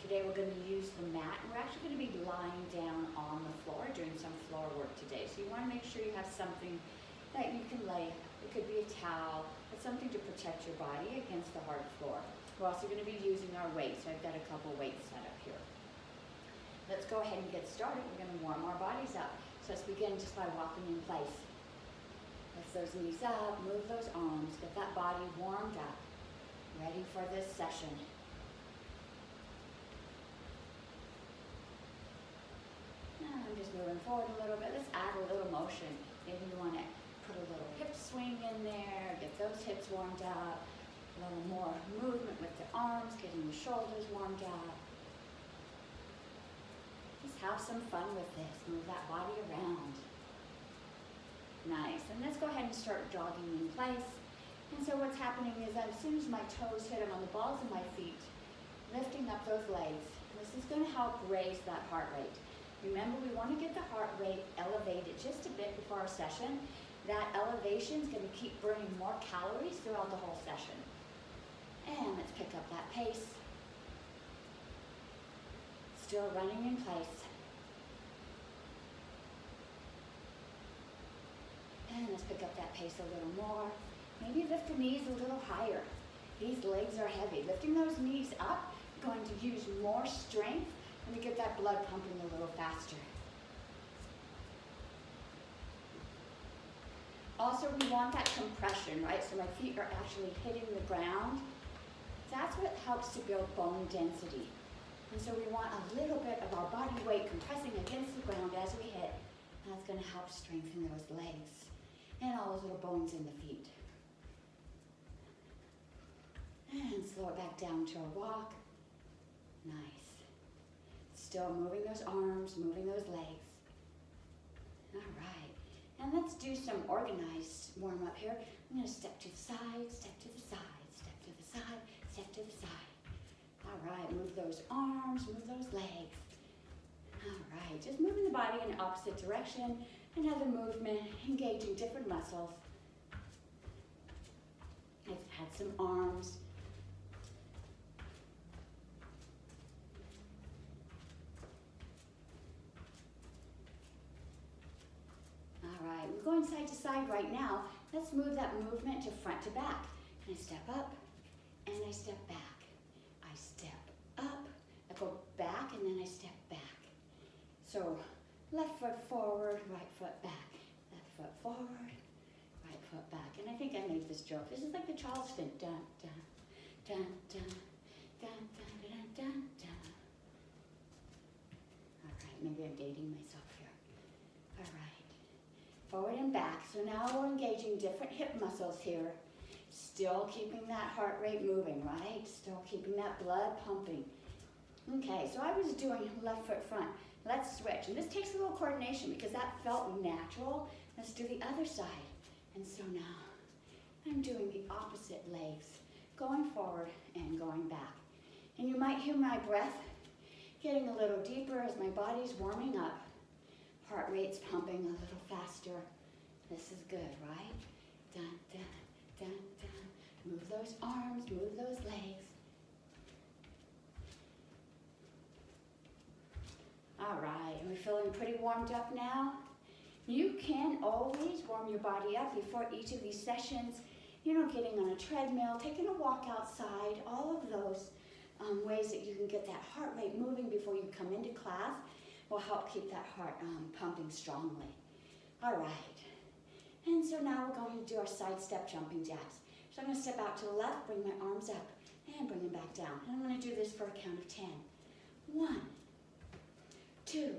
Today we're going to use the mat, and we're actually going to be lying down on the floor doing some floor work today. So you want to make sure you have something that you can lay. It could be a towel, but something to protect your body against the hard floor. We're also going to be using our weights. So I've got a couple weights set up here. Let's go ahead and get started. We're going to warm our bodies up. So let's begin just by walking in place. Lift those knees up, move those arms, get that body warmed up, ready for this session. I'm just moving forward a little bit. Let's add a little motion. Maybe you want to put a little hip swing in there, get those hips warmed up, a little more movement with the arms, getting the shoulders warmed up. Just have some fun with this. Move that body around. Nice. And let's go ahead and start jogging in place. And so what's happening is that as soon as my toes hit them on the balls of my feet, lifting up those legs, this is going to help raise that heart rate. Remember, we want to get the heart rate elevated just a bit before our session. That elevation is going to keep burning more calories throughout the whole session. And let's pick up that pace. Still running in place. And let's pick up that pace a little more. Maybe lift the knees a little higher. These legs are heavy. Lifting those knees up, going to use more strength and to get that blood pumping a little faster. Also, we want that compression, right? So my feet are actually hitting the ground. That's what helps to build bone density. And so we want a little bit of our body weight compressing against the ground as we hit. That's going to help strengthen those legs and all those little bones in the feet. And slow it back down to a walk. Nice. Still moving those arms, moving those legs. All right. And let's do some organized warm up here. I'm going to step to the side, step to the side, step to the side, step to the side. All right, move those arms, move those legs. All right, just moving the body in the opposite direction. Another movement, engaging different muscles. Let's add some arms. All right, we're going side to side right now. Let's move that movement to front to back. And I step up, and I step back. I step up, I go back, and then I step back. So left foot forward, right foot back. Left foot forward, right foot back. And I think I made this joke. This is like the Charleston. Dun, dun, dun, dun, dun, dun, dun, dun, dun. All right, maybe I'm dating myself here. All right, forward and back. So now we're engaging different hip muscles here. Still keeping that heart rate moving, right? Still keeping that blood pumping. Okay, so I was doing left foot front. Let's switch. And this takes a little coordination because that felt natural. Let's do the other side. And so now I'm doing the opposite legs, going forward and going back. And you might hear my breath getting a little deeper as my body's warming up. Heart rate's pumping a little faster. This is good, right? Dun, dun, dun, dun. Move those arms, move those legs. All right, and we're feeling pretty warmed up now. You can always warm your body up before each of these sessions. You know, getting on a treadmill, taking a walk outside, all of those ways that you can get that heart rate moving before you come into class will help keep that heart pumping strongly. All right, and so now we're going to do our side step jumping jacks. So I'm going to step out to the left, bring my arms up, and bring them back down. And I'm going to do this for a count of 10. 1, 2,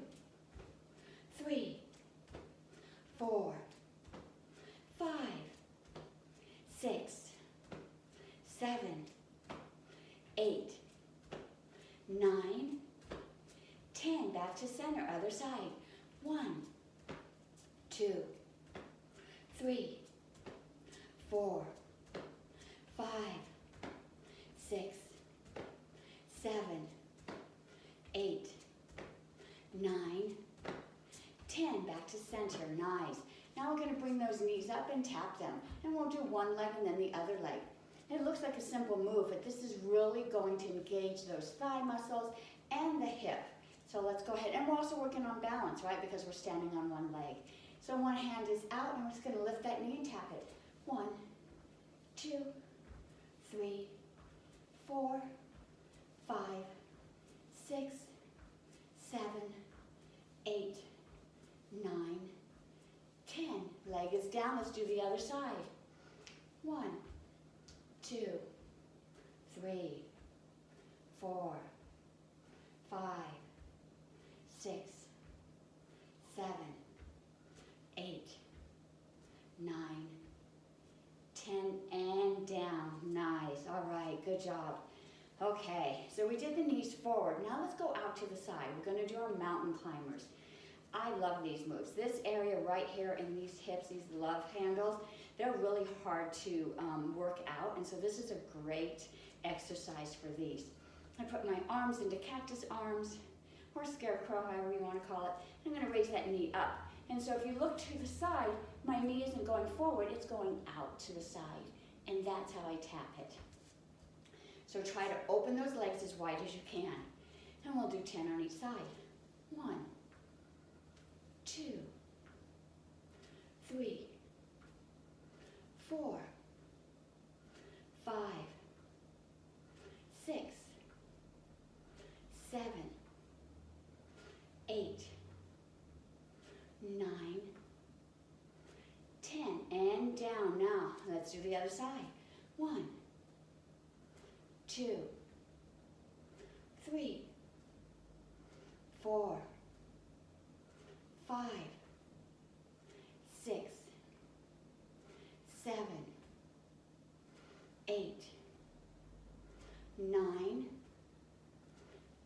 3, 4, 5, 6, 7, 8, 9, 10. Back to center, other side. 1, 2, 3, 4, 5, 6, 7, 8, 9, 10. Back to center. Nice. Now we're going to bring those knees up and tap them. And we'll do one leg and then the other leg. It looks like a simple move, but this is really going to engage those thigh muscles and the hip. So let's go ahead, and we're also working on balance, right? Because we're standing on one leg. So one hand is out, and we're just gonna lift that knee and tap it. 1, 2, 3, 4, 5, 6, 7, 8, 9, 10. Leg is down, let's do the other side. 1, 2, 3, 4, 5, 6, 7, 8, 9, 10, and down. Nice. All right, good job. Okay, so we did the knees forward. Now let's go out to the side. We're going to do our mountain climbers. I love these moves. This area right here in these hips, these love handles, they're really hard to work out, and so this is a great exercise for these. I put my arms into cactus arms, or scarecrow, however you want to call it. I'm going to raise that knee up. And so if you look to the side, my knee isn't going forward, it's going out to the side. And that's how I tap it. So try to open those legs as wide as you can. And we'll do 10 on each side. 1, 2, 3, 4, 5, 6, 7, 8, 9, 10, and down. Now, let's do the other side. 1, 2, 3, 4, 5, 6, 7, 8, 9,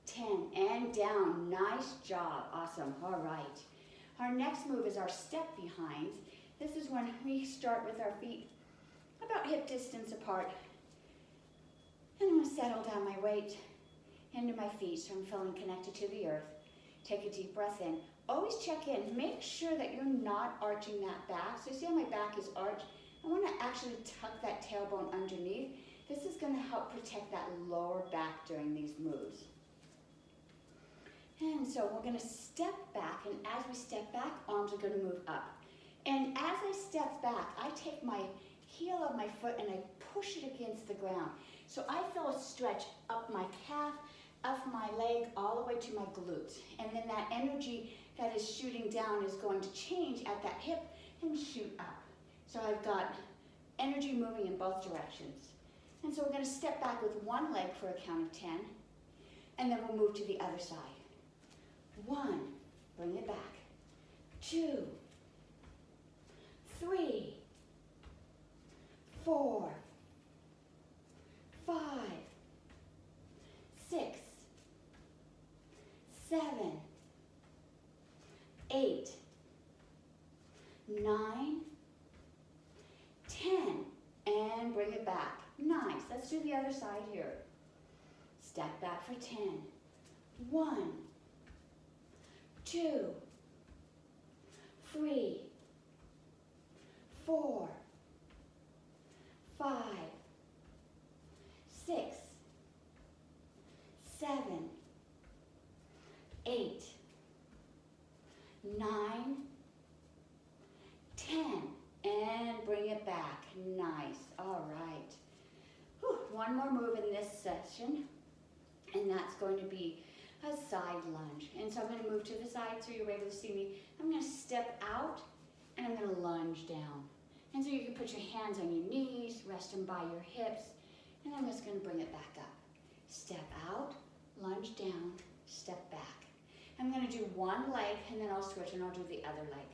10, and down. Nice job. Awesome. All right. Our next move is our step behinds. This is when we start with our feet about hip distance apart. And I'm going to settle down my weight into my feet so I'm feeling connected to the earth. Take a deep breath in. Always check in. Make sure that you're not arching that back. So see how my back is arched? I want to actually tuck that tailbone underneath. This is going to help protect that lower back during these moves. And so we're going to step back, and as we step back, arms are going to move up. And as I step back, I take my heel of my foot and I push it against the ground. So I feel a stretch up my calf, up my leg, all the way to my glutes. And then that energy that is shooting down is going to change at that hip and shoot up. So I've got energy moving in both directions. And so we're going to step back with one leg for a count of 10, and then we'll move to the other side. 1, bring it back. 2, 3, 4, 5, 6, 7, 8, 9, 10, and bring it back. Nice. Let's do the other side here. Step back for 10. 1, 2, 3, 4, 5, 6, 7, 8, 9, 10, and bring it back. Nice. All right. Whew. One more move in this session, and that's going to be a side lunge. And so I'm going to move to the side so you're able to see me. I'm going to step out, and I'm going to lunge down. And so you can put your hands on your knees, rest them by your hips, and I'm just going to bring it back up. Step out, lunge down, step back. I'm going to do one leg, and then I'll switch, and I'll do the other leg.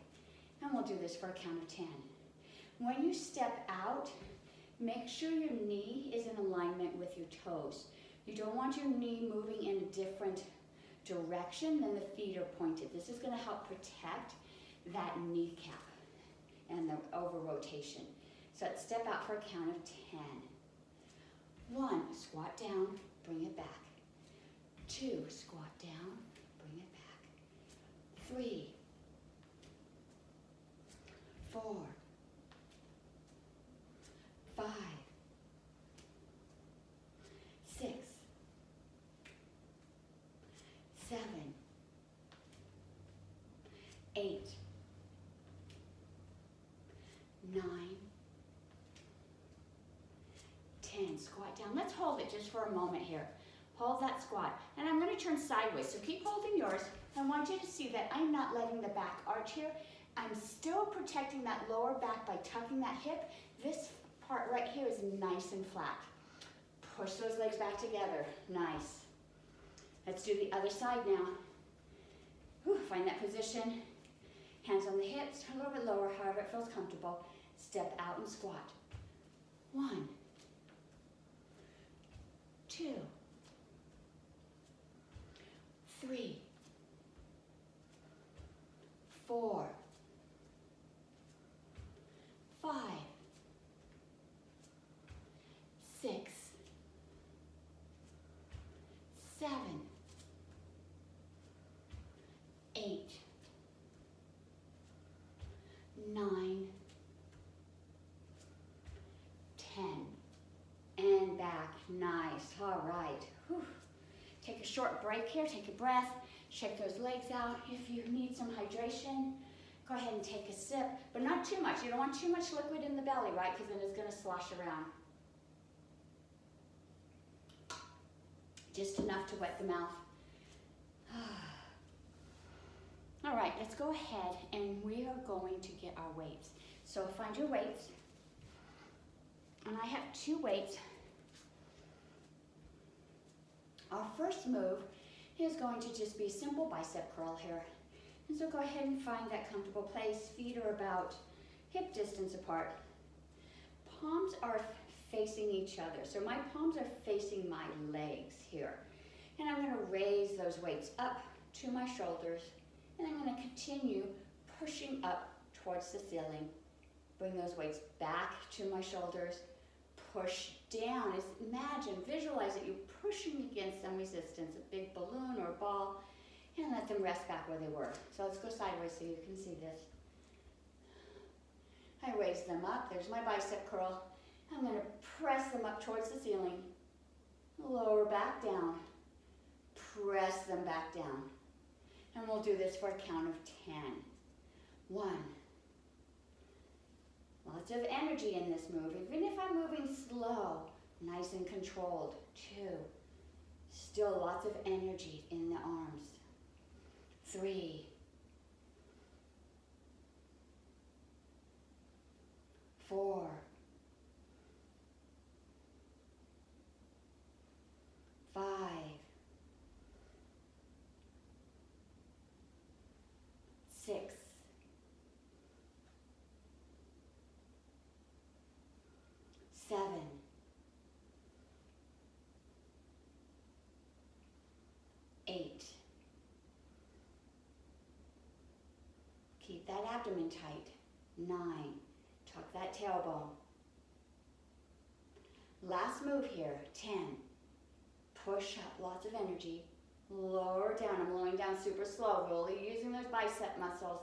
And we'll do this for a count of 10. When you step out, make sure your knee is in alignment with your toes. You don't want your knee moving in a different direction than the feet are pointed. This is going to help protect that kneecap and the over rotation. So let's step out for a count of 10. 1, squat down, bring it back. 2, squat down, bring it back. 3, 4, 5, 6, 7, 8, 9, 10. Squat down. Let's hold it just for a moment here. Hold that squat. And I'm going to turn sideways, so keep holding yours. I want you to see that I'm not letting the back arch here. I'm still protecting that lower back by tucking that hip. This part right here is nice and flat. Push those legs back together. Nice. Let's do the other side now. Whew, find that position. Hands on the hips, a little bit lower, however it feels comfortable. Step out and squat. 1, 2, 3, 4, 5, 6, 7, 8, 9, 10, and back. Nice. All right. Whew. Take a short break here. Take a breath. Shake those legs out. If you need some hydration, go ahead and take a sip, but not too much. You don't want too much liquid in the belly, right? Because then it's going to slosh around. Just enough to wet the mouth. All right, let's go ahead and we are going to get our weights. So find your weights. And I have 2 weights. Our first move is going to just be a simple bicep curl here. And so go ahead and find that comfortable place. Feet are about hip distance apart. Palms are facing each other. So my palms are facing my legs here. And I'm going to raise those weights up to my shoulders. And I'm going to continue pushing up towards the ceiling. Bring those weights back to my shoulders. Push down. Imagine, visualize that you're pushing against some resistance, a big balloon or a ball, and let them rest back where they were. So let's go sideways so you can see this. I raise them up. There's my bicep curl. I'm going to press them up towards the ceiling. Lower back down. Press them back down. And we'll do this for a count of 10. 1. Lots of energy in this move. Even if I'm moving slow, nice and controlled. 2. Still lots of energy in the arms. 3. 4. 5. 6. 7. 8. Keep that abdomen tight. 9. Tuck that tailbone. Last move here. 10. Push up, lots of energy. Lower down. I'm lowering down super slow. Really using those bicep muscles.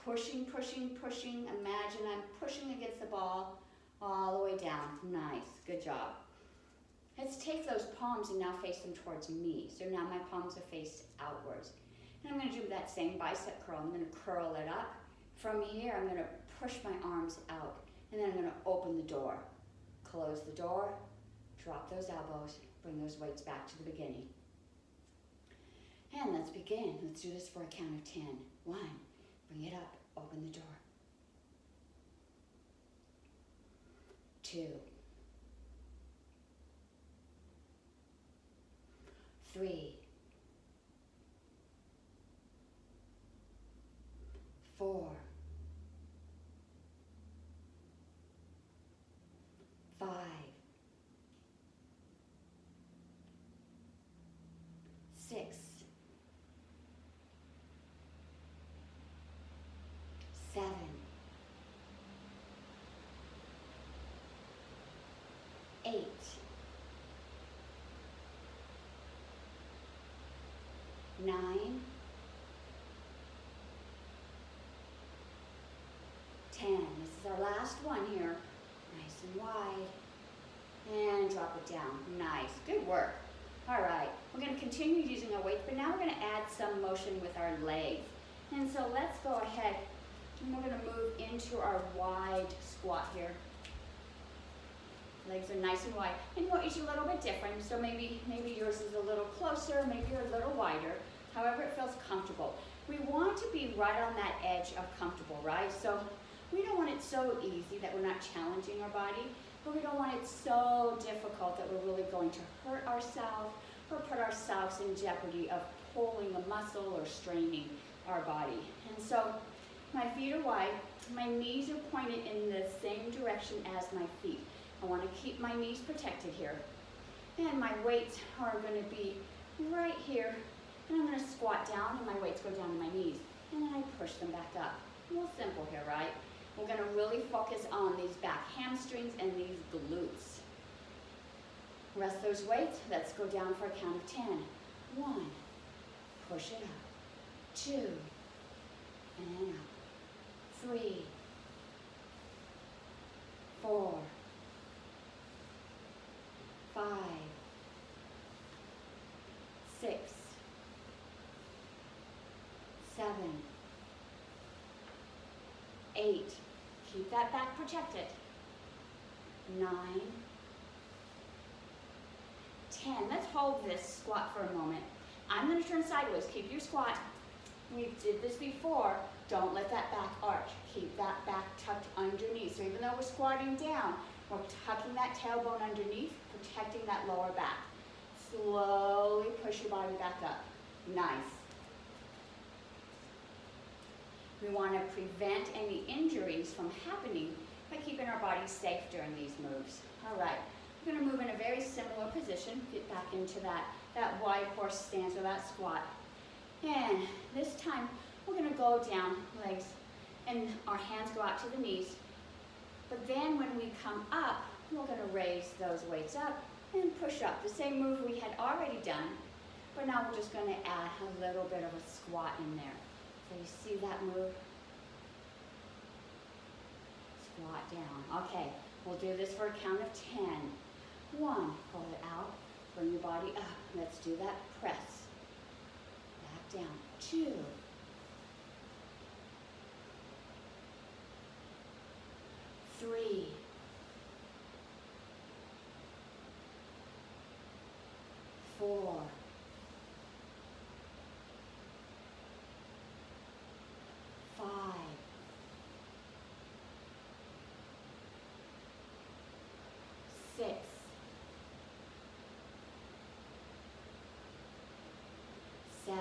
Pushing, pushing, pushing. Imagine I'm pushing against the ball all the way down. Nice. Good job. Let's take those palms and now face them towards me. So now my palms are faced outwards. And I'm going to do that same bicep curl. I'm going to curl it up. From here, I'm going to push my arms out. And then I'm going to open the door. Close the door. Drop those elbows. Bring those weights back to the beginning. And let's begin. Let's do this for a count of 10. 1. Bring it up. Open the door. 2. 3. 4. 5. 6. 7. 8. 9. 10. This is our last one here. Nice and wide. And drop it down. Nice. Good work. All right, we're going to continue using our weights, but now we're going to add some motion with our legs. And so let's go ahead and we're going to move into our wide squat here. Legs are nice and wide. And you know, each a little bit different, so maybe yours is a little closer, maybe you're a little wider, however it feels comfortable. We want to be right on that edge of comfortable, right? So we don't want it so easy that we're not challenging our body, but we don't want it so difficult that we're really going to hurt ourselves or put ourselves in jeopardy of pulling a muscle or straining our body. And so my feet are wide, my knees are pointed in the same direction as my feet. I want to keep my knees protected here. And my weights are going to be right here. And I'm going to squat down and my weights go down to my knees. And then I push them back up. Real simple here, right? We're going to really focus on these back hamstrings and these glutes. Rest those weights. Let's go down for a count of 10. 1. Push it up. 2. And up. 3. 4. 5, 6, 7, 8. Keep that back protected. 9, 10. Let's hold this squat for a moment. I'm going to turn sideways. Keep your squat. We did this before. Don't let that back arch. Keep that back tucked underneath. So even though we're squatting down, we're tucking that tailbone underneath, protecting that lower back. Slowly push your body back up. Nice. We want to prevent any injuries from happening by keeping our body safe during these moves. All right, we're going to move in a very similar position. Get back into that wide horse stance or that squat. And this time, we're going to go down, legs, and our hands go out to the knees. But then when we come up, we're going to raise those weights up and push up. The same move we had already done, but now we're just going to add a little bit of a squat in there. So you see that move? Squat down. Okay, we'll do this for a count of 10. 1, pull it out, bring your body up. Let's do that press. Back down. 2. 3. 4. 5. 6. 7.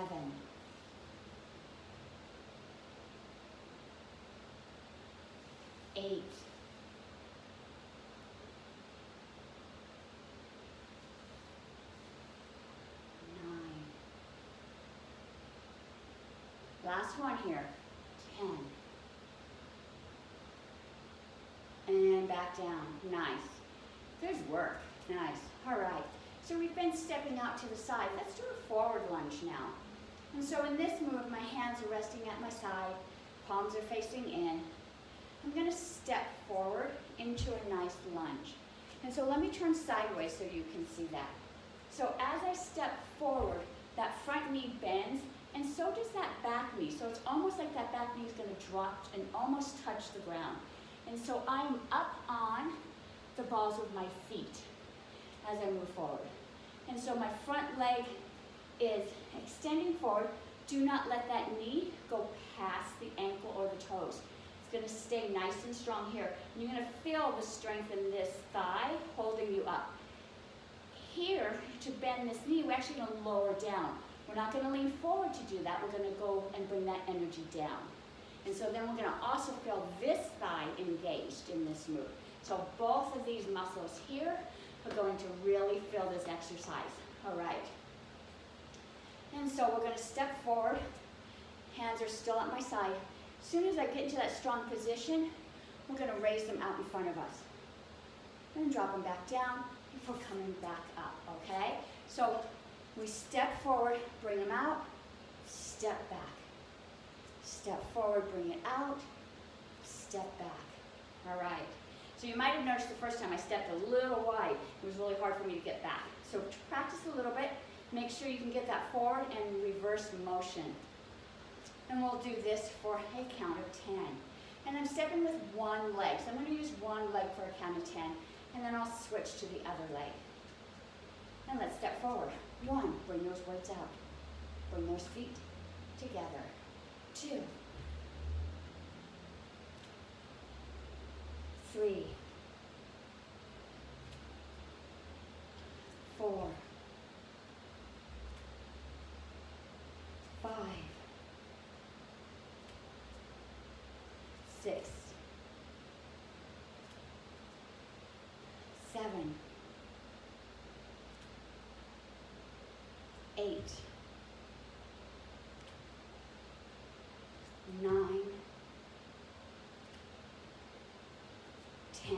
8. 9. Last one here. 10. And back down. Nice. There's work. Nice. All right. So we've been stepping out to the side. Let's do a forward lunge now. And so in this move, my hands are resting at my side. Palms are facing in. I'm going to step forward into a nice lunge. And so let me turn sideways so you can see that. So as I step forward, that front knee bends, and so does that back knee. So it's almost like that back knee is going to drop and almost touch the ground. And so I'm up on the balls of my feet as I move forward. And so my front leg is extending forward. Do not let that knee go past the ankle or the toes. It's going to stay nice and strong here. And you're going to feel the strength in this thigh holding you up. Here, to bend this knee, we're actually going to lower down. We're not going to lean forward to do that. We're going to go and bring that energy down. And so then we're going to also feel this thigh engaged in this move. So both of these muscles here are going to really feel this exercise. All right. And so we're going to step forward. Hands are still at my side. As soon as I get into that strong position, we're going to raise them out in front of us. And drop them back down before coming back up, okay? So we step forward, bring them out, step back. Step forward, bring it out, step back. All right. So you might have noticed the first time I stepped a little wide. It was really hard for me to get back. So practice a little bit. Make sure you can get that forward and reverse motion. And we'll do this for a count of 10. And I'm stepping with one leg. So I'm going to use one leg for a count of 10. And then I'll switch to the other leg. And let's step forward. 1, bring those weights out. Bring those feet together. 2, 3, 4, 5, 6, 7, 8, 9, 10.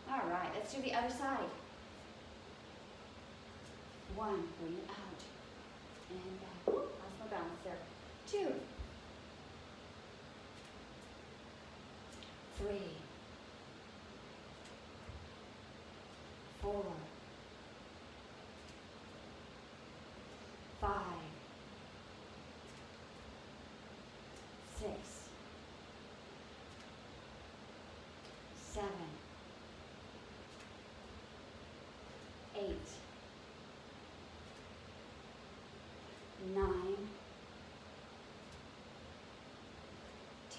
All right, let's do the other side. 1, bring it out. And lost my balance there. 2, 3, 4, 5, 6, 7, 8, 9,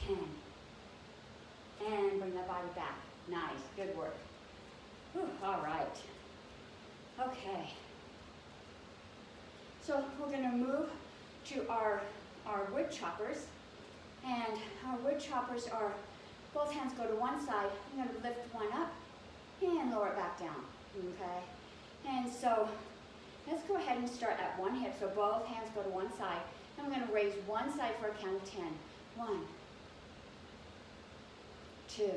10. And bring that body back. Nice, good work. Whew, all right. Okay. So we're going to move to our wood choppers. And our wood choppers are, both hands go to one side. I'm going to lift one up and lower it back down. Okay? And so let's go ahead and start at one hip. So both hands go to one side. I'm going to raise one side for a count of 10. 1, 2,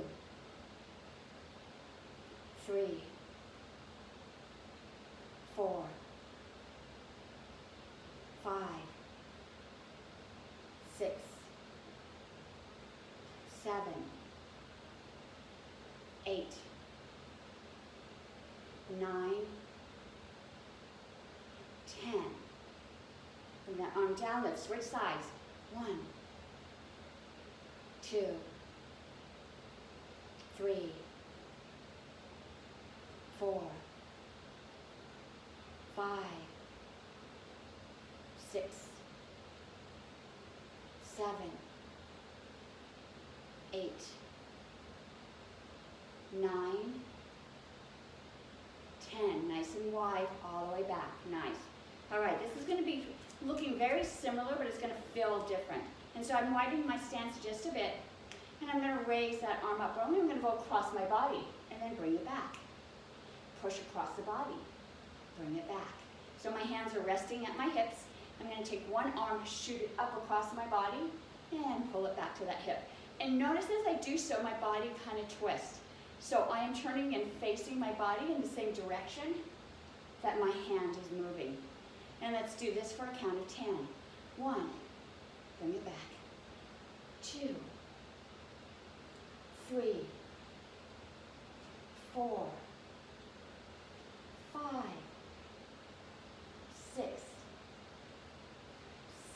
3, 4, 5, 6, 7, 8, 9, 10. Bring that arm down. Let's switch sides. 1, 2, 3, 4, 5, 6, 7, 8, 9, 10. Nice and wide all the way back. Nice. All right, this is going to be looking very similar, but it's going to feel different. And so I'm widening my stance just a bit, and I'm going to raise that arm up. I'm going to go across my body, and then bring it back. Push across the body. Bring it back. So my hands are resting at my hips. I'm going to take one arm, shoot it up across my body, and pull it back to that hip. And notice as I do so, my body kind of twists. So I am turning and facing my body in the same direction that my hand is moving. And let's do this for a count of 10. 1, bring it back. 2, 3, 4, 5, 6,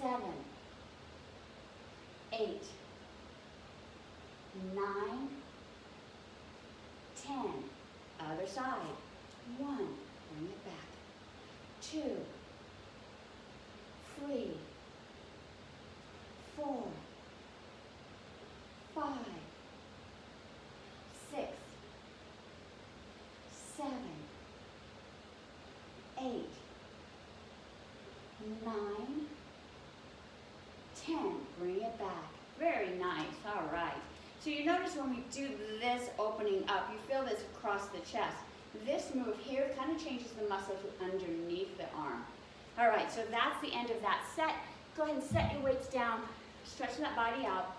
7, 8, 9, 10. Other side. 1, bring it back. 2, 3, 4, 5, 6, 7, 8, 9, 10. Bring it back. Very nice. All right. So you notice when we do this opening up, you feel this across the chest. This move here kind of changes the muscles underneath the arm. All right, so that's the end of that set. Go ahead and set your weights down. Stretch that body out.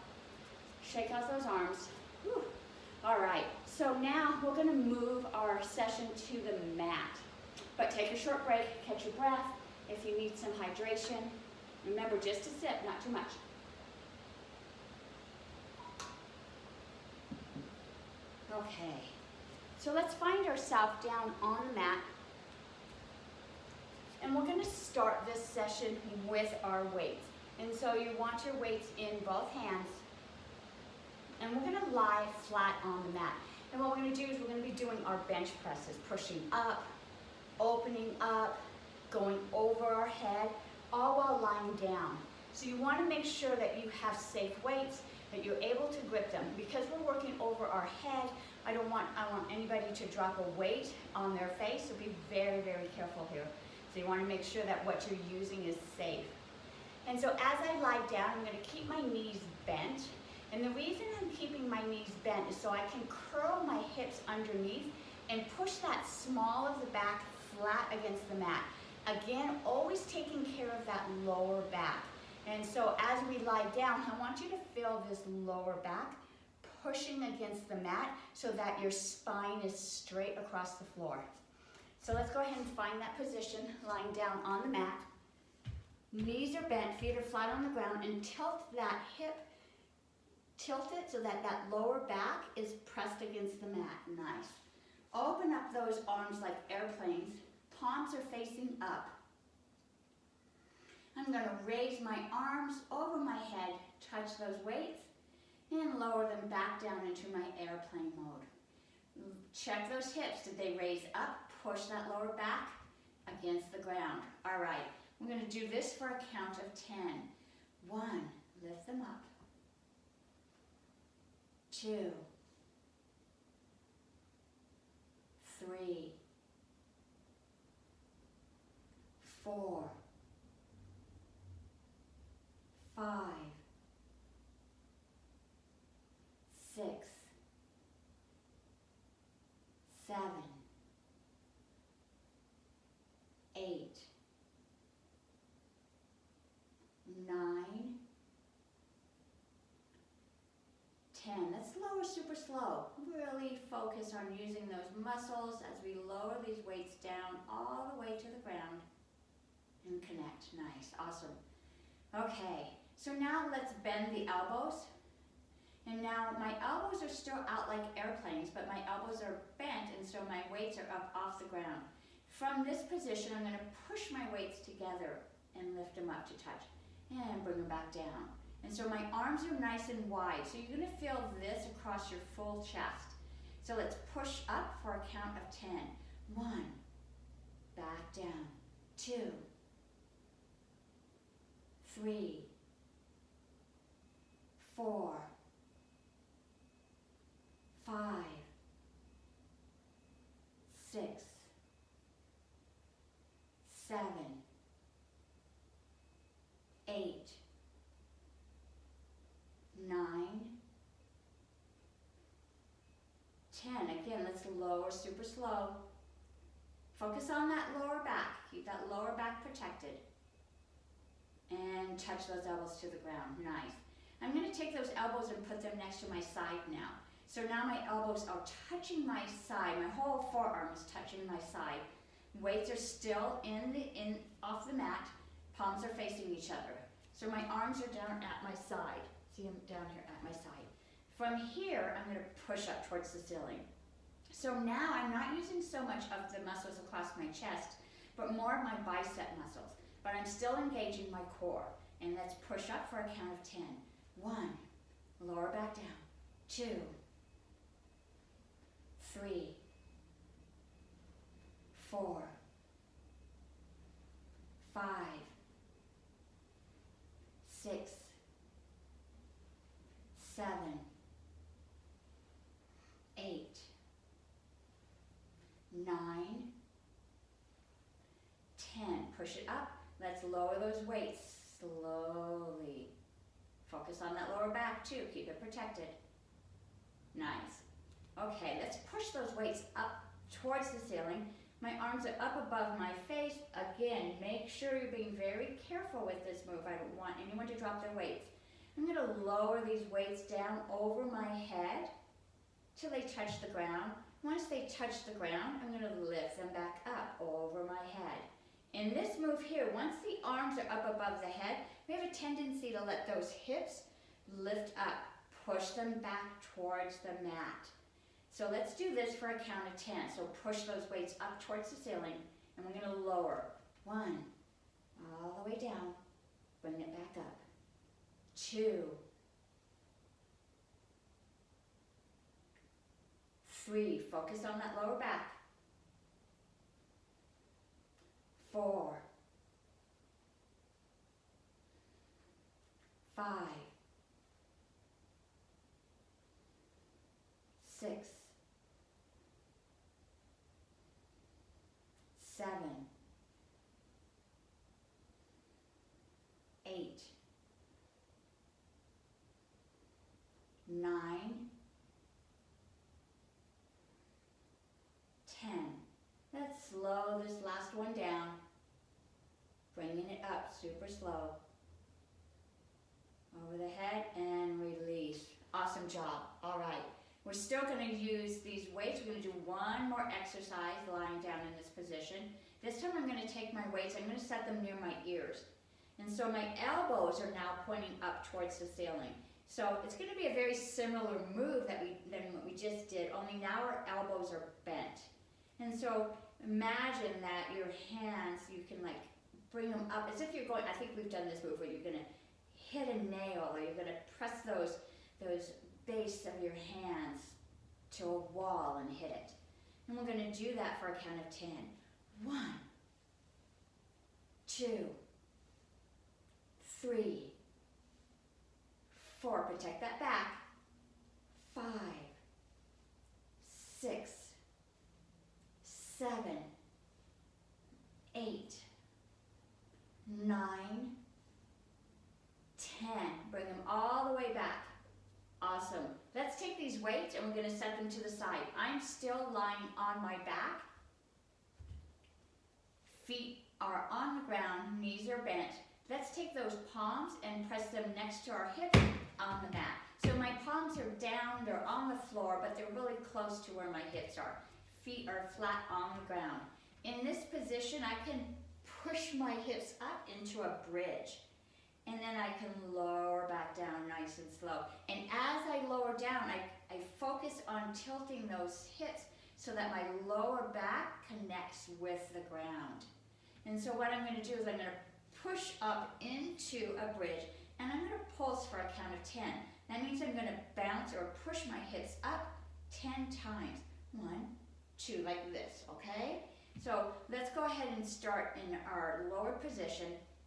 Shake out those arms. Whew. All right, so now we're going to move our session to the mat. But take a short break, catch your breath. If you need some hydration, remember just a sip, not too much. Okay, So let's find ourselves down on the mat. And we're gonna start this session with our weights. And so you want your weights in both hands. And we're gonna lie flat on the mat. And what we're gonna do is we're gonna be doing our bench presses, pushing up, opening up, going over our head, all while lying down. So you wanna make sure that you have safe weights, that you're able to grip them. Because we're working over our head, I want anybody to drop a weight on their face, so be very, very careful here. So you wanna make sure that what you're using is safe. And so as I lie down, I'm gonna keep my knees bent. And the reason I'm keeping my knees bent is so I can curl my hips underneath and push that small of the back flat against the mat. Again, always taking care of that lower back. And so as we lie down, I want you to feel this lower back pushing against the mat so that your spine is straight across the floor. So let's go ahead and find that position, lying down on the mat. Knees are bent, feet are flat on the ground, and tilt that hip, tilt it so that that lower back is pressed against the mat. Nice. Open up those arms like airplanes. Palms are facing up. I'm going to raise my arms over my head, touch those weights, and lower them back down into my airplane mode. Check those hips. Did they raise up? Push that lower back against the ground. All right. We're going to do this for a count of 10. 1, lift them up. 2, 3, 4, 5, 6, 7, 8, 9, 10. Let's lower super slow. Really focus on using those muscles as we lower these weights down all the way to the ground and connect. Nice, awesome. Okay, so now let's bend the elbows. And now my elbows are still out like airplanes, but my elbows are bent, and so my weights are up off the ground. From this position, I'm going to push my weights together and lift them up to touch and bring them back down. And so my arms are nice and wide, so you're going to feel this across your full chest. So let's push up for a count of 10. 1, back down. 2, 3, 4, 5, 6, 7, 8, 9, 10. Again, let's lower super slow. Focus on that lower back. Keep that lower back protected. And touch those elbows to the ground. Nice. I'm going to take those elbows and put them next to my side now. So now my elbows are touching my side. My whole forearm is touching my side. Weights are still off the mat. Palms are facing each other. So my arms are down at my side. See them down here at my side. From here, I'm going to push up towards the ceiling. So now I'm not using so much of the muscles across my chest, but more of my bicep muscles. But I'm still engaging my core. And let's push up for a count of 10. 1, lower back down. 2, 3, 4, 5, 6, 7, 8, 9, 10. Push it up. Let's lower those weights slowly. Focus on that lower back too. Keep it protected. Nice. Okay, let's push those weights up towards the ceiling. My arms are up above my face. Again, make sure you're being very careful with this move. I don't want anyone to drop their weights. I'm going to lower these weights down over my head till they touch the ground. Once they touch the ground, I'm going to lift them back up over my head. In this move here, once the arms are up above the head, we have a tendency to let those hips lift up. Push them back towards the mat. So let's do this for a count of 10. So push those weights up towards the ceiling, and we're going to lower. 1, all the way down, bring it back up. 2, 3, focus on that lower back. 4, 5, 6, 7, 8, 9, 10. Let's slow this last one down, bringing it up super slow. Over the head and release. Awesome job. All right. We're still going to use these weights. We're going to do one more exercise lying down in this position. This time I'm going to take my weights. I'm going to set them near my ears. And so my elbows are now pointing up towards the ceiling. So it's going to be a very similar move than what we just did, only now our elbows are bent. And so imagine that your hands, you can like bring them up as if you're going, I think we've done this move where you're going to hit a nail, or you're going to press those base of your hands to a wall and hit it. And we're going to do that for a count of 10. 1, 2, 3, 4, protect that back. 5, 6, 7, 8, 9, 10. Bring them all the way back. Awesome. Let's take these weights and we're going to set them to the side. I'm still lying on my back. Feet are on the ground, knees are bent. Let's take those palms and press them next to our hips on the mat. So my palms are down, they're on the floor, but they're really close to where my hips are. Feet are flat on the ground. In this position, I can push my hips up into a bridge. And then I can lower back down nice and slow. And as I lower down, I focus on tilting those hips so that my lower back connects with the ground. And so what I'm going to do is I'm going to push up into a bridge, and I'm going to pulse for a count of 10. That means I'm going to bounce or push my hips up 10 times. 1, 2, like this, okay? So let's go ahead and start in our lower position.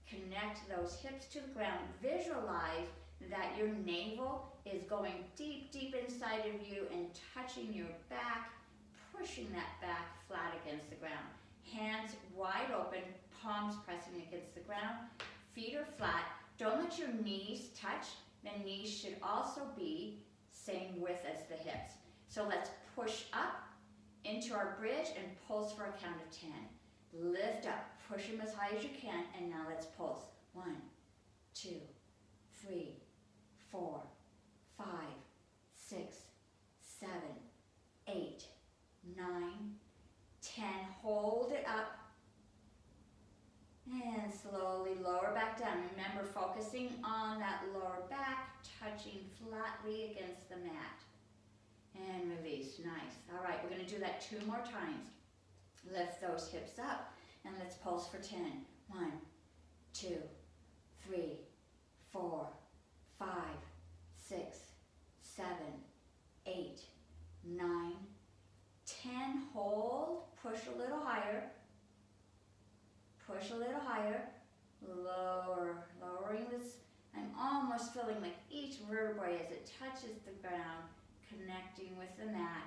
Connect those hips to the ground. Visualize that your navel is going deep, deep inside of you and touching your back, pushing that back flat against the ground. Hands wide open, palms pressing against the ground. Feet are flat. Don't let your knees touch. The knees should also be same width as the hips. So let's push up into our bridge and pulse for a count of 10. Lift up, push them as high as you can, and now let's pulse. 1, 2, 3, 4, 5, 6, 7, 8, 9, 10. Hold it up. And slowly lower back down. Remember, focusing on that lower back, touching flatly against the mat. And release. Nice. All right, we're going to do that 2 more times. Lift those hips up and let's pulse for 10. 1, 2, 3, 4, 5, 6, 7, 8, 9, 10. Hold. Push a little higher. Push a little higher. Lower. Lowering this. I'm almost feeling like each vertebrae as it touches the ground, connecting with the mat.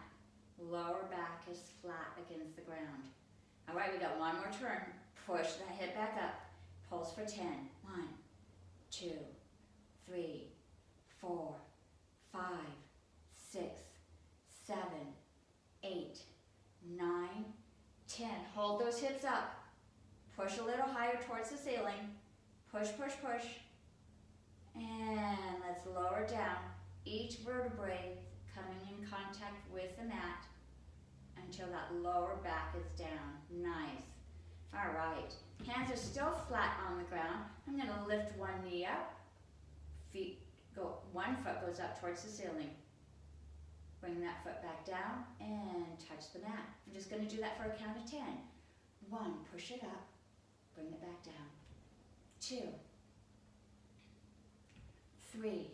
Lower back is flat against the ground. All right, we got one more turn. Push that hip back up. Pulse for 10. 1, 2, 3, 4, 5, 6, 7, 8, 9, 10. Hold those hips up. Push a little higher towards the ceiling. Push, push, push. And let's lower down. Each vertebrae coming in contact with the mat until that lower back is down. Nice. All right. Hands are still flat on the ground. I'm going to lift one knee up. One foot goes up towards the ceiling. Bring that foot back down and touch the mat. I'm just going to do that for a count of 10. 1, push it up, bring it back down. 2, 3,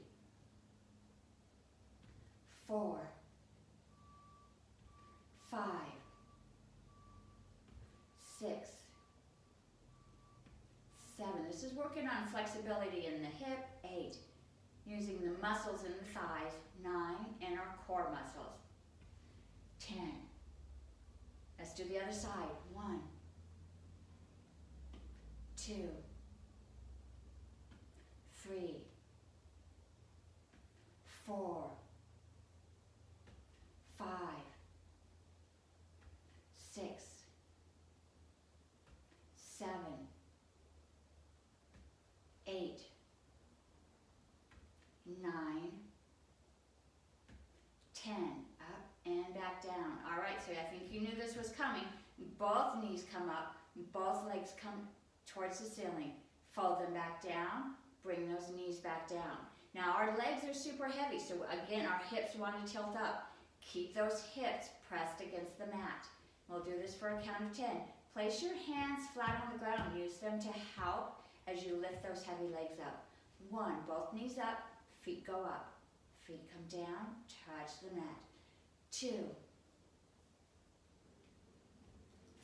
4, 5, 6, 7. This is working on flexibility in the hip. 8. Using the muscles in the thighs. 9. And our core muscles. 10. Let's do the other side. 1, 2, 3, 4, 5, 6, 7, 8, 9, 10. Up and back down. All right, so I think you knew this was coming. Both knees come up, both legs come towards the ceiling. Fold them back down, bring those knees back down. Now our legs are super heavy, so again, our hips want to tilt up. Keep those hips pressed against the mat. We'll do this for a count of 10. Place your hands flat on the ground. Use them to help as you lift those heavy legs up. 1, both knees up, feet go up. Feet come down, touch the mat. 2,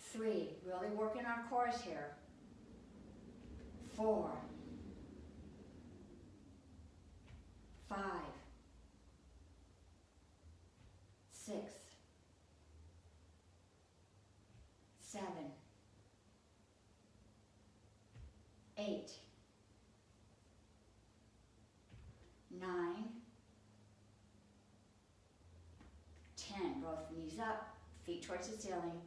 3, really working our cores here. 4, 5, 6, 7, 8, 9, 10. Both knees up, feet towards the ceiling.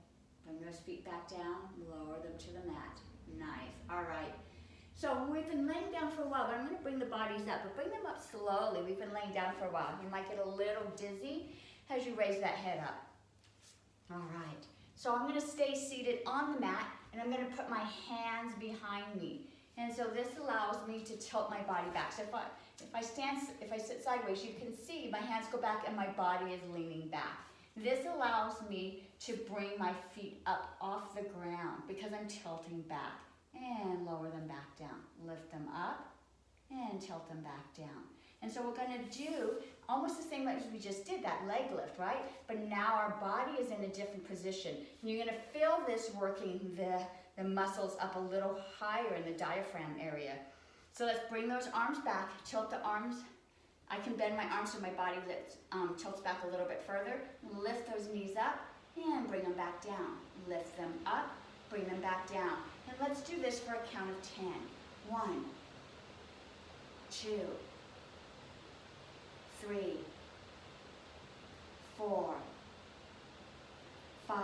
Bring those feet back down, lower them to the mat. Nice. All right. So we've been laying down for a while, but I'm going to bring the bodies up, but bring them up slowly. We've been laying down for a while. You might get a little dizzy as you raise that head up. All right. So I'm going to stay seated on the mat, and I'm going to put my hands behind me. And so this allows me to tilt my body back. So if I sit sideways, you can see my hands go back and my body is leaning back. This allows me to bring my feet up off the ground because I'm tilting back. And lower them back down. Lift them up and tilt them back down. And so we're going to do almost the same as we just did, that leg lift, right? But now our body is in a different position. And you're going to feel this working the muscles up a little higher in the diaphragm area. So let's bring those arms back, tilt the arms. I can bend my arms so my body tilts back a little bit further. Lift those knees up and bring them back down. Lift them up, bring them back down. And let's do this for a count of 10. 1, 2, 3, 4, 5,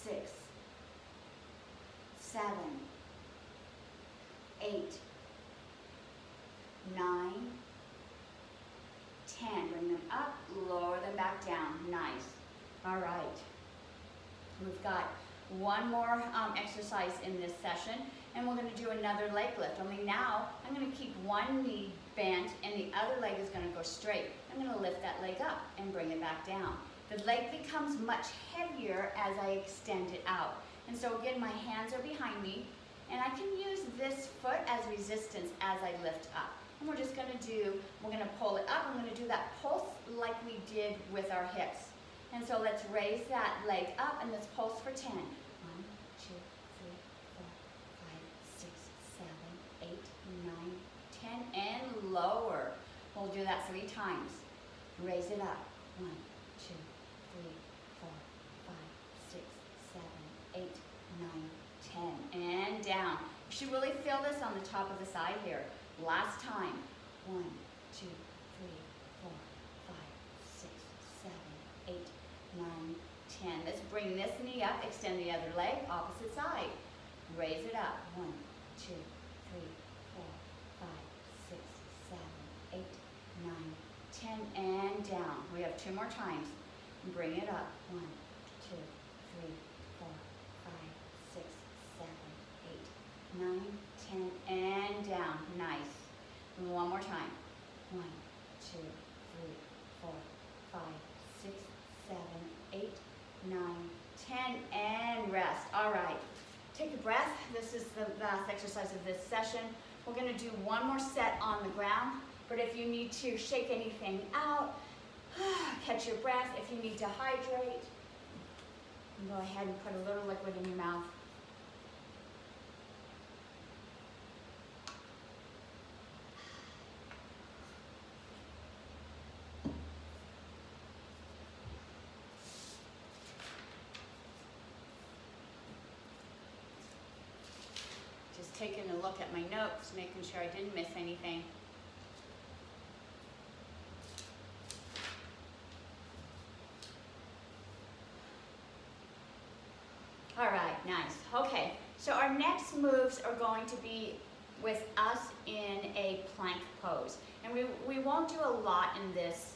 6, 7, 8, 9, 10. Bring them up, lower them back down. Nice. All right. We've got one more exercise in this session, and we're going to do another leg lift. Only now, I'm going to keep one knee bent, and the other leg is going to go straight. I'm going to lift that leg up and bring it back down. The leg becomes much heavier as I extend it out. And so again, my hands are behind me, and I can use this foot as resistance as I lift up. And we're just going to pull it up. I'm going to do that pulse like we did with our hips. And so let's raise that leg up and let's pulse for 10. 1, 2, 3, 4, 5, 6, 7, 8, 9, 10, and lower. We'll do that 3 times. Raise it up. 1, 2, 3, 4, 5, 6, 7, 8, 9, 10, and down. You should really feel this on the top of the side here. Last time. 1, 2, 3, 4, 5, 6, 7, 8, 9, 10. Let's bring this knee up, extend the other leg, opposite side. Raise it up. 1, 2, 3, 4, 5, 6, 7, 8, 9, 10, and down. We have 2 more times. Bring it up. 1, 2, 3, 4, 5, 6, 7, 8, 9, 10, and down. Nice. One more time. 1, 2, 3, 4, 5, 6, 7, 8, 9, 10, and rest. All right, take a breath. This is the last exercise of this session. We're gonna do one more set on the ground, but if you need to shake anything out, catch your breath. If you need to hydrate, go ahead and put a little liquid in your mouth. Just taking a look at my notes, making sure I didn't miss anything. All right, nice. Okay, so our next moves are going to be with us in a plank pose. And we won't do a lot in this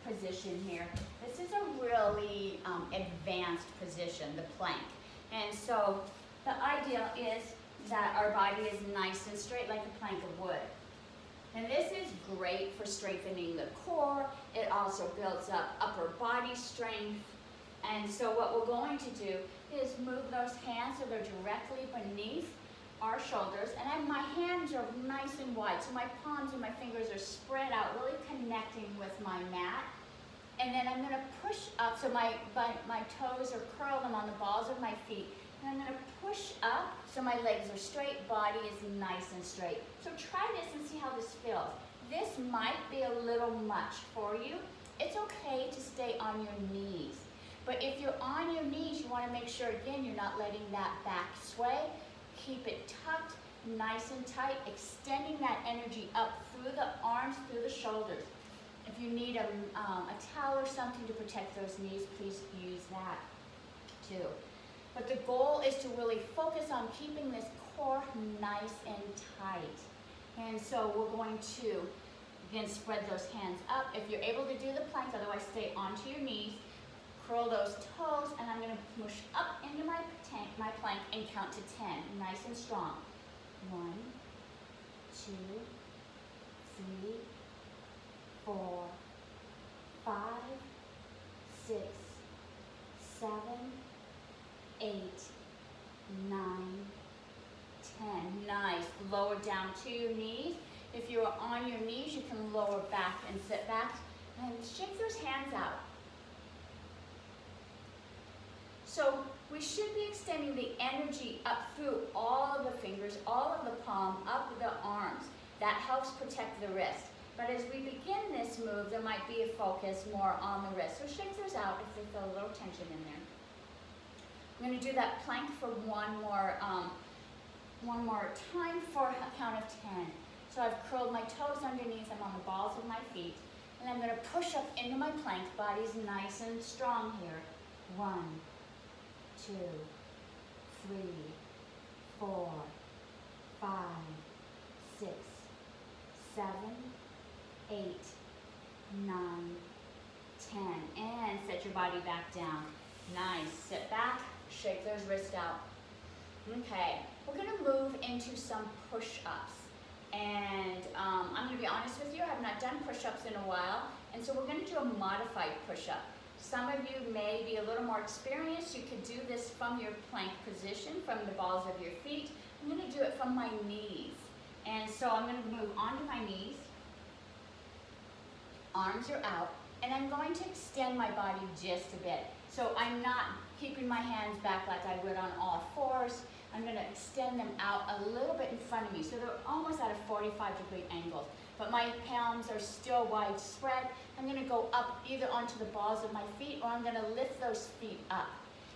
position here. This is a really advanced position, the plank. And so the ideal is that our body is nice and straight like a plank of wood. And this is great for strengthening the core. It also builds up upper body strength. And so what we're going to do is move those hands so they're directly beneath our shoulders. And my hands are nice and wide, so my palms and my fingers are spread out, really connecting with my mat. And then I'm gonna push up, so my toes are curled, I'm on the balls of my feet. And I'm gonna push up so my legs are straight, body is nice and straight. So try this and see how this feels. This might be a little much for you. It's okay to stay on your knees. But if you're on your knees, you wanna make sure, again, you're not letting that back sway. Keep it tucked, nice and tight, extending that energy up through the arms, through the shoulders. If you need a towel or something to protect those knees, please use that too. But the goal is to really focus on keeping this core nice and tight. And so we're going to, again, spread those hands up. If you're able to do the plank, otherwise stay onto your knees. Curl those toes, and I'm gonna push up into my plank and count to 10, nice and strong. 1, 2, 3, 4, 5, 6, 7, 8, 9, 10. Nice. Lower down to your knees. If you're on your knees, you can lower back and sit back and shake those hands out. So we should be extending the energy up through all of the fingers, all of the palm, up the arms. That helps protect the wrist. But as we begin this move, there might be a focus more on the wrist. So shake those out if you feel a little tension in there. I'm going to do that plank for one more time for a count of 10. So I've curled my toes underneath, I'm on the balls of my feet, and I'm going to push up into my plank. Body's nice and strong here. 1, 2, 3, 4, 5, 6, 7, 8, 9, 10. And set your body back down. Nice. Sit back, shake those wrists out. Okay, we're gonna move into some push-ups. And I'm gonna be honest with you, I have not done push-ups in a while, and so we're gonna do a modified push-up. Some of you may be a little more experienced. You could do this from your plank position, from the balls of your feet. I'm gonna do it from my knees. And so I'm gonna move onto my knees. Arms are out, and I'm going to extend my body just a bit. So I'm not keeping my hands back like I would on all fours. I'm gonna extend them out a little bit in front of me, so they're almost at a 45-degree angle. But my palms are still widespread. I'm gonna go up either onto the balls of my feet, or I'm gonna lift those feet up.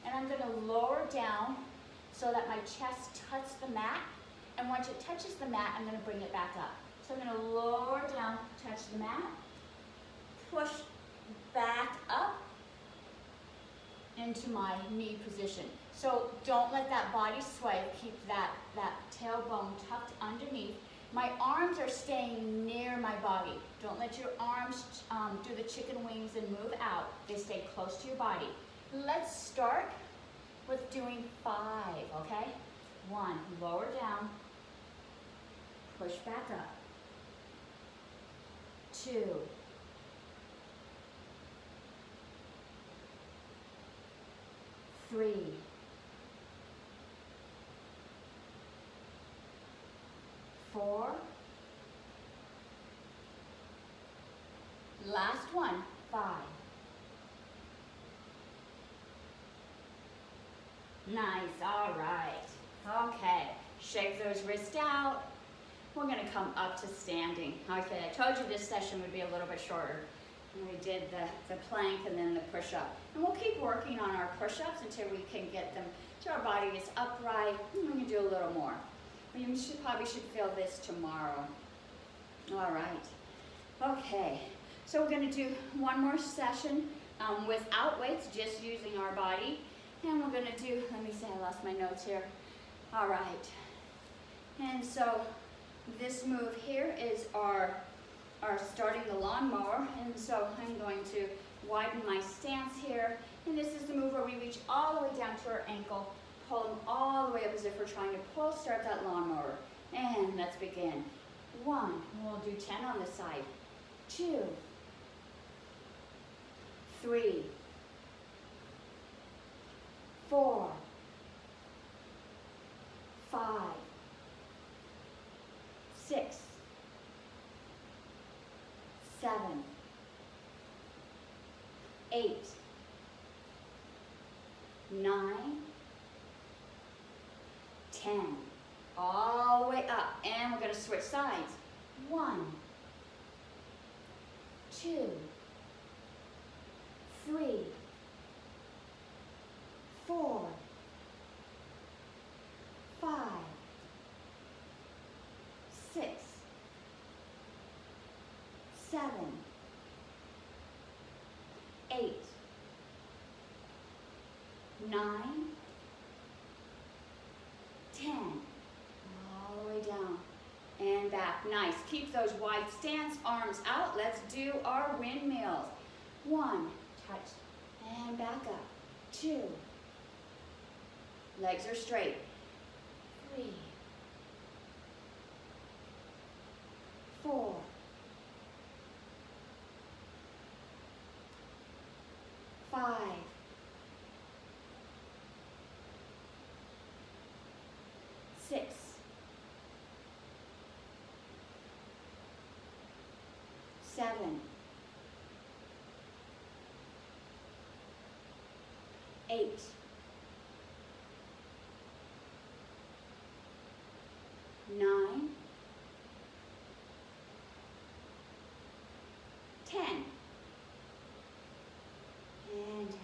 And I'm gonna lower down so that my chest touches the mat. And once it touches the mat, I'm gonna bring it back up. So I'm gonna lower down, touch the mat, push back up into my knee position. So don't let that body sway. Keep that tailbone tucked underneath. My arms are staying near my body. Don't let your arms do the chicken wings and move out. They stay close to your body. Let's start with doing 5, okay? 1, lower down, push back up. 2, 3, 4, last one, 5. Nice, all right. Okay, shake those wrists out. We're gonna come up to standing. Okay, I told you this session would be a little bit shorter. We did the plank and then the push-up. And we'll keep working on our push-ups until we can get them so our body is upright. And we can do a little more. You probably should feel this tomorrow. All right. Okay, so we're gonna do one more session without weights, just using our body. And we're gonna do, let me see, I lost my notes here. All right. And so this move here is our starting the lawnmower. And so I'm going to widen my stance here. And this is the move where we reach all the way down to our ankle, pull them all the way up as if we're trying to start that lawnmower. And let's begin. 1, we'll do 10 on the side. 2, 3, 4, 5, 6, 7, 8, 9, 10. All the way up. And we're going to switch sides. 1, 2, 3, 4, 5, 6, 7, 8, 9, 10. All the way down and back. Nice. Keep those wide stance, arms out. Let's do our windmills. 1, touch, and back up. 2, legs are straight. 3, 4, 5, 6, 7, 8, 9, 10. And down,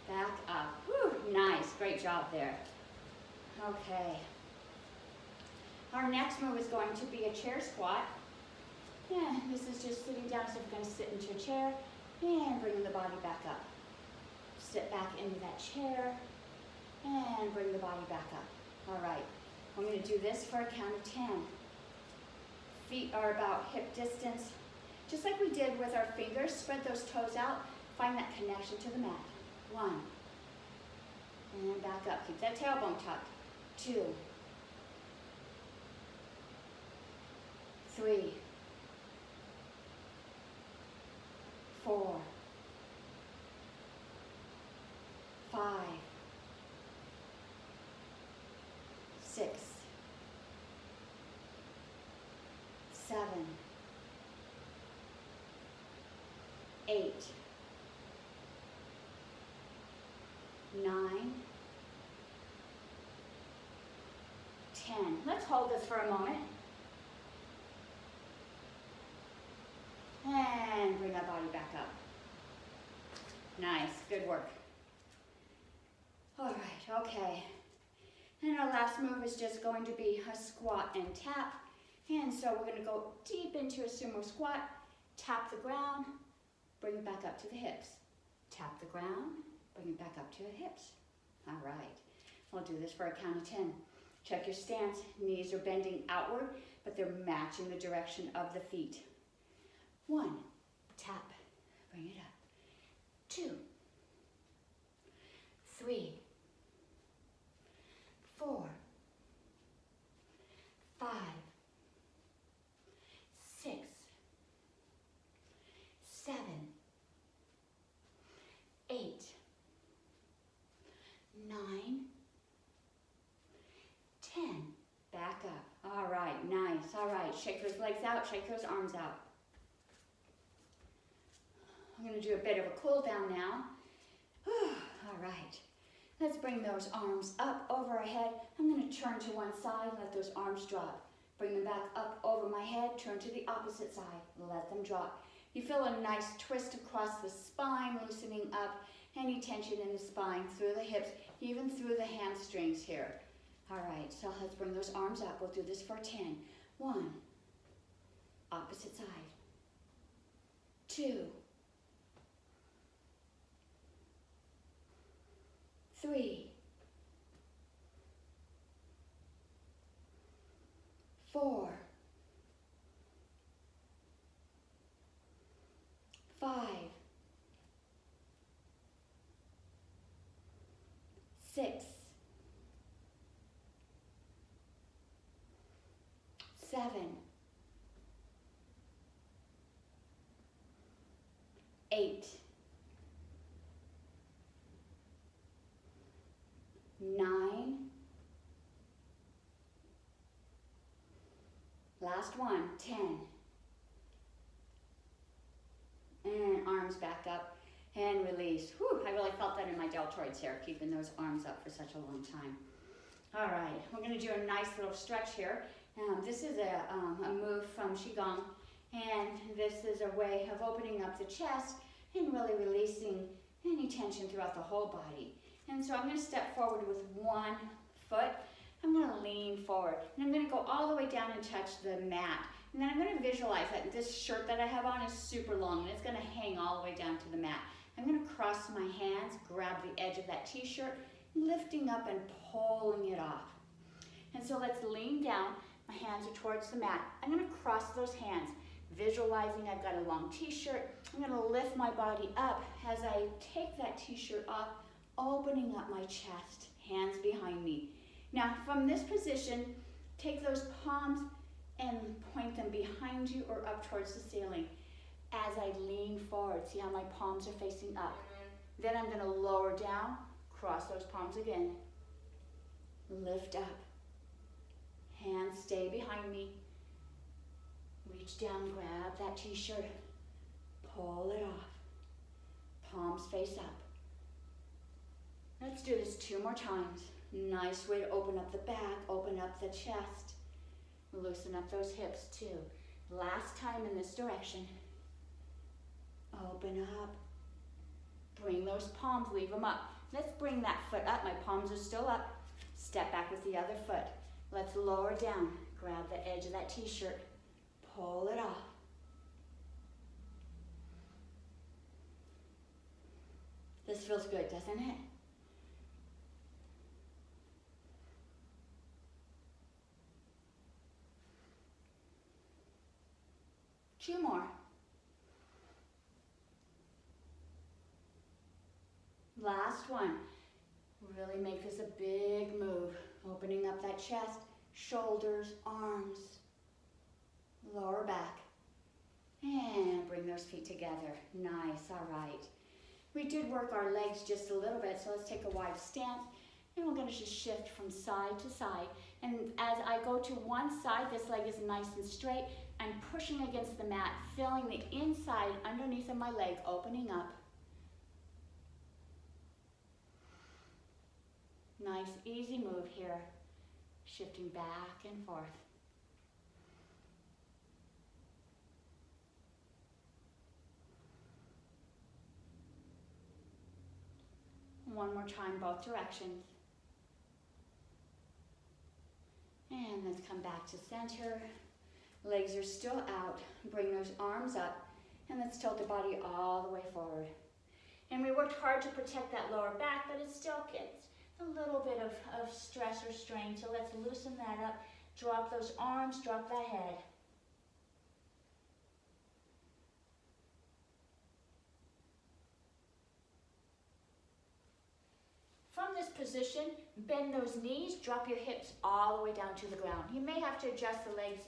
back up. Whew, nice, great job there. Okay. Our next move is going to be a chair squat. Yeah, this is just sitting down, so we're going to sit into a chair and bring the body back up. Sit back into that chair and bring the body back up. All right, I'm going to do this for a count of 10. Feet are about hip distance. Just like we did with our fingers, spread those toes out, find that connection to the mat. 1, and back up. Keep that tailbone tucked. 2, 3, 4, 5, 6, 7, 8, 9, 10. Let's hold this for a moment. And bring that body back up. Nice, good work. All right, okay. And our last move is just going to be a squat and tap. And so we're going to go deep into a sumo squat, tap the ground, bring it back up to the hips. Tap the ground, bring it back up to the hips. All right, we'll do this for a count of 10. Check your stance, knees are bending outward, but they're matching the direction of the feet. 1, tap, bring it up. 2, 3, 4, 5, 6, 7, 8, right, shake those legs out, shake those arms out. I'm going to do a bit of a cool down now. All right. Let's bring those arms up over our head. I'm going to turn to one side, let those arms drop. Bring them back up over my head, turn to the opposite side, let them drop. You feel a nice twist across the spine, loosening up any tension in the spine, through the hips, even through the hamstrings here. All right, so let's bring those arms up. We'll do this for 10. 1, opposite side. 2, 3, 4, 5, 6, 7, 8, 9, last one, 10. And arms back up and release. Whew, I really felt that in my deltoids here, keeping those arms up for such a long time. All right, we're gonna do a nice little stretch here. This is a move from Qigong, and this is a way of opening up the chest and really releasing any tension throughout the whole body. And so I'm gonna step forward with one foot. I'm gonna lean forward, and I'm gonna go all the way down and touch the mat. And then I'm gonna visualize that this shirt that I have on is super long, and it's gonna hang all the way down to the mat. I'm gonna cross my hands, grab the edge of that t-shirt, lifting up and pulling it off. And so let's lean down. My hands are towards the mat. I'm gonna cross those hands, visualizing I've got a long t-shirt. I'm gonna lift my body up as I take that t-shirt off, opening up my chest, hands behind me. Now from this position, take those palms and point them behind you or up towards the ceiling. As I lean forward, see how my palms are facing up. Then I'm gonna lower down, cross those palms again. Lift up. Hands stay behind me. Reach down, grab that t-shirt, pull it off. Palms face up. Let's do this 2 more times. Nice way to open up the back, open up the chest. Loosen up those hips too. Last time in this direction. Open up. Bring those palms, leave them up. Let's bring that foot up. My palms are still up. Step back with the other foot. Let's lower down. Grab the edge of that t-shirt. Pull it off. This feels good, doesn't it? Two more. Last one. Really make this a big move. Opening up that chest, shoulders, arms, lower back. And bring those feet together. Nice, all right. We did work our legs just a little bit, so let's take a wide stance. And we're gonna just shift from side to side. And as I go to one side, this leg is nice and straight. I'm pushing against the mat, feeling the inside underneath of my leg opening up. Nice, easy move here. Shifting back and forth. One more time, both directions. And let's come back to center. Legs are still out. Bring those arms up. And let's tilt the body all the way forward. And we worked hard to protect that lower back, but it still gets a little bit of stress or strain. So let's loosen that up. Drop those arms, drop that head. From this position, bend those knees, drop your hips all the way down to the ground. You may have to adjust the legs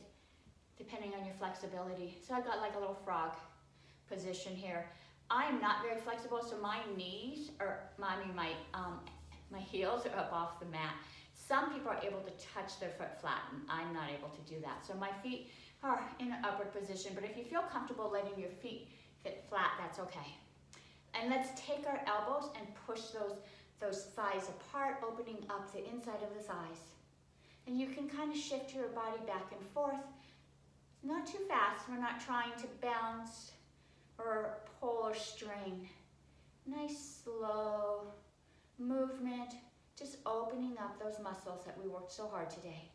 depending on your flexibility. So I've got like a little frog position here. I'm not very flexible, so my knees, or my heels are up off the mat. Some people are able to touch their foot flat, and I'm not able to do that. So my feet are in an upward position, but if you feel comfortable letting your feet fit flat, that's okay. And let's take our elbows and push those thighs apart, opening up the inside of the thighs. And you can kind of shift your body back and forth. Not too fast. We're not trying to bounce or pull or strain. Nice, slow movement, just opening up those muscles that we worked so hard today.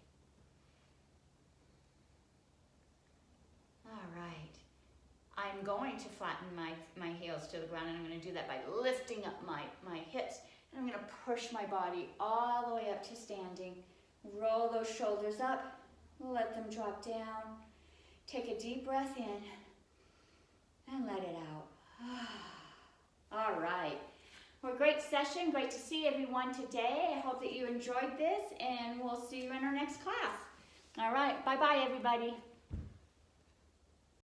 All right. I'm going to flatten my heels to the ground, and I'm going to do that by lifting up my hips, and I'm going to push my body all the way up to standing. Roll those shoulders up, let them drop down. Take a deep breath in and let it out. All right. Well, great session. Great to see everyone today. I hope that you enjoyed this, and we'll see you in our next class. All right. Bye-bye, everybody.